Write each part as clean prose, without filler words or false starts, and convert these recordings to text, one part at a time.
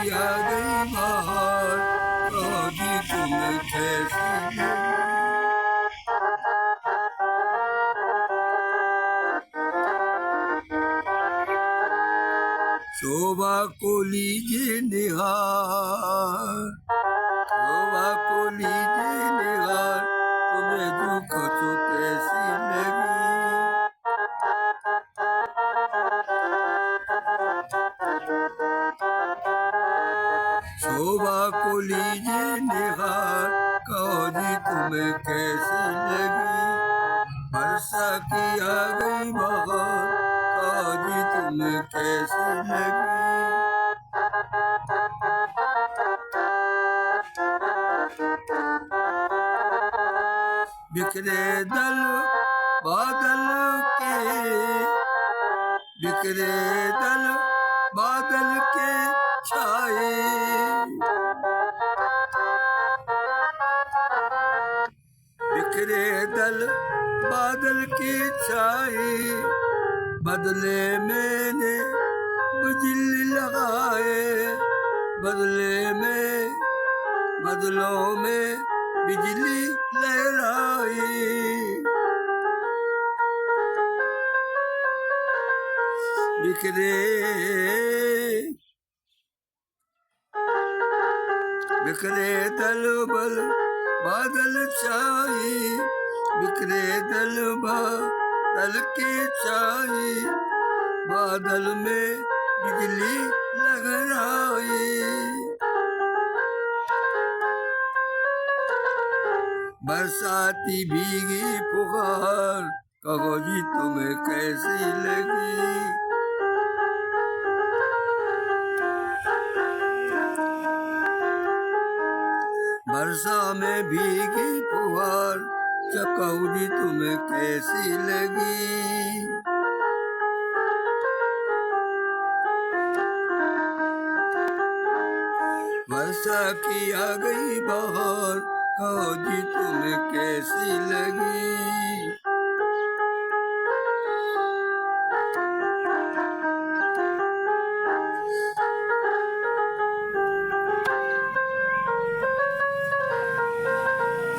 आ गई बाहर, कहो जी तुम्हें कैसी लगी। शोभा को लीजिए निहार, शोभा को लीजिए निहार, तुम्हें दुख तो कैसी लगी। शोभा को लीजिए निहार, कहो जी तुम्हें कैसी लगी। वर्षा की आ गई बहार, कहो जी तुम्हें कैसी लगी। बिखरे दल बादल के, बिखरे दल बादल के छाए, बिखरे दल बादल के छाए, बदले मैंने बिजली लगाए, बदले में बदलों में बिजली लहराई। बिखरे बिखरे दल बल बादल छाए, बिखरे दल बादल के छाए, बादल में बिजली लहराई। बरसाती भीगी पुकार, कहो जी तुम्हें कैसी लगी। बरसा में भीगी पुकार, कहो जी तुम्हें कैसी लगी। वर्षा की आ गई बहार, कहो जी तुम्हें कैसी लगी।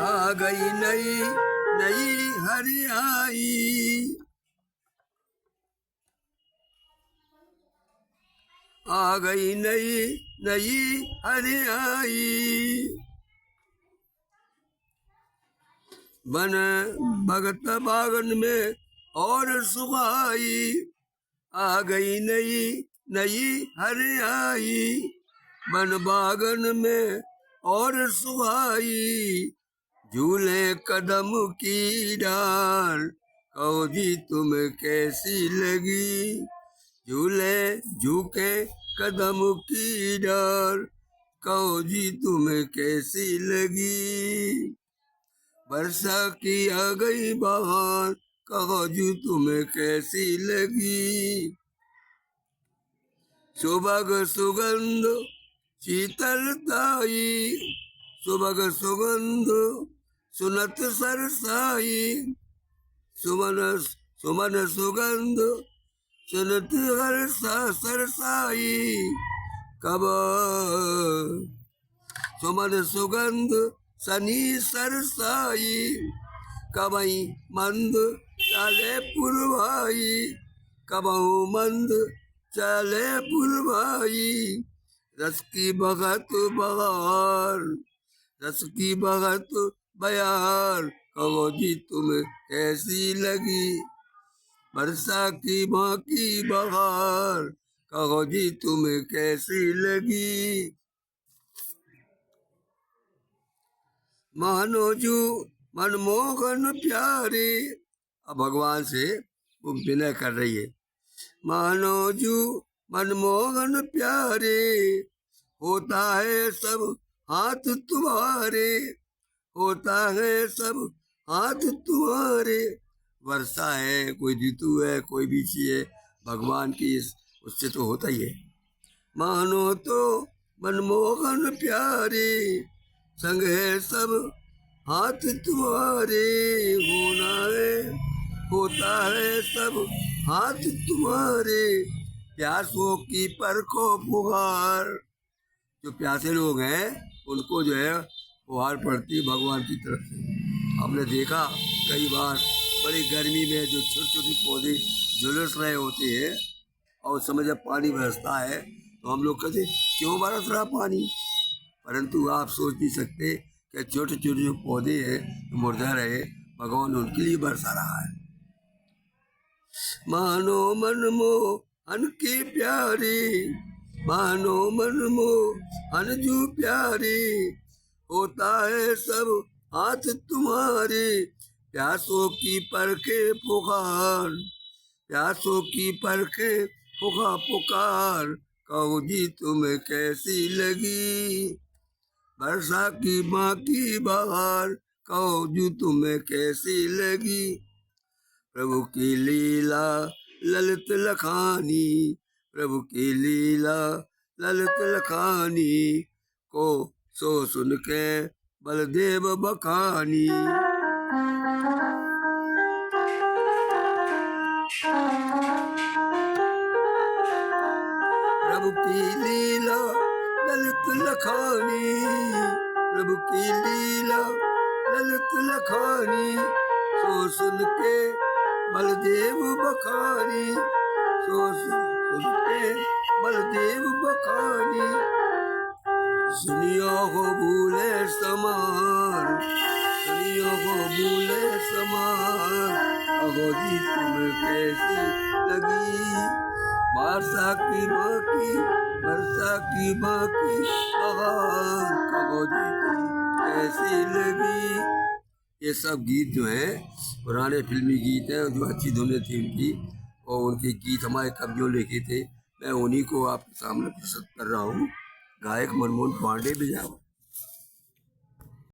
आ गई नई नई हरियाई, आ गई नई नई हरियाई, बन भगत बागन में और सुहाई। आ गई नई नई हरियाई, बन बागन में और सुहाई। झूले कदम की डाल, कहो जी तुम्हें कैसी लगी। झूले झुके कदम की डाल, कहो जी तुम्हें कैसी लगी। वर्षा की आ गई बहार, कहो जी तुम्हें कैसी लगी। सुबह सुगंध शीतलताई, सुबह सुगंध सुनत सरसाई, सुमन सुमन सुगंध सुनत सरसाई। कब सुमन सुगंध सनी सरसाई, कबई मंद चले पुरवाई, कबहू मंद चले पुरवाई। रस की बगत बहार, रस की बगत बयार, कहो जी तुम्हें कैसी लगी। वर्षा की माँ की बहार, कहो जी तुम्हें कैसी लगी। मानोजू मनमोहन प्यारे, अब भगवान से वो विनय कर रही है। मानोजू मनमोहन प्यारे, होता है सब हाथ तुम्हारे, होता है सब हाथ तुम्हारे। वर्षा है, कोई ऋतु है, कोई भी चीज है, भगवान की उससे तो होता ही है। मानो तो मनमोहन प्यारे, संग है सब हाथ तुम्हारे। होना है, होता है सब हाथ तुम्हारे। प्यासों की परखो पुकार, जो प्यासे लोग हैं उनको जो है फुहार पड़ती है भगवान की तरफ से। हमने देखा कई बार बड़ी गर्मी में जो छोटे छोटे पौधे झुलस रहे होते हैं और उस समय जब पानी बरसता है तो हम लोग कहते क्यों बरस रहा पानी, परंतु आप सोच नहीं सकते कि छोटे छोटे जो पौधे हैं मुरझा रहे, भगवान उनके लिए बरसा रहा है। मानो मन मोहन की प्यारी, मानो मन मोहन जू प्यारी, होता है सब हाथ तुम्हारे, प्यासों की परखे पुकार, प्यासों की परखे पुकार, कहो जी तुम्हें कैसी लगी, वर्षा की माँ की बहार, कहो जी तुम्हें कैसी लगी। प्रभु की लीला ललित लखानी, प्रभु की लीला ललित लखानी, को सो सुन के बलदेव बखानी। प्रभु की लीला ललित लखानी, प्रभु की लीला ललित लखानी, सो सुन के बलदेव बखानी, सो सुन के बलदेव बखानी। सुनियो हो भूले समान, सुनियो हो भूले समान, कहो जी तुम्हें कैसी लगी, वर्षा की माँ की, वर्षा की माँ की बहार, कहो जी तुम्हें कैसी लगी। ये सब गीत जो हैं पुराने फिल्मी गीत हैं जो अच्छी धुनें थी उनकी, और उनके गीत हमारे कवियों लिखे थे। मैं उन्हीं को आपके सामने प्रस्तुत कर रहा हूँ। गायक मनमोहन पांडे भी जाओ।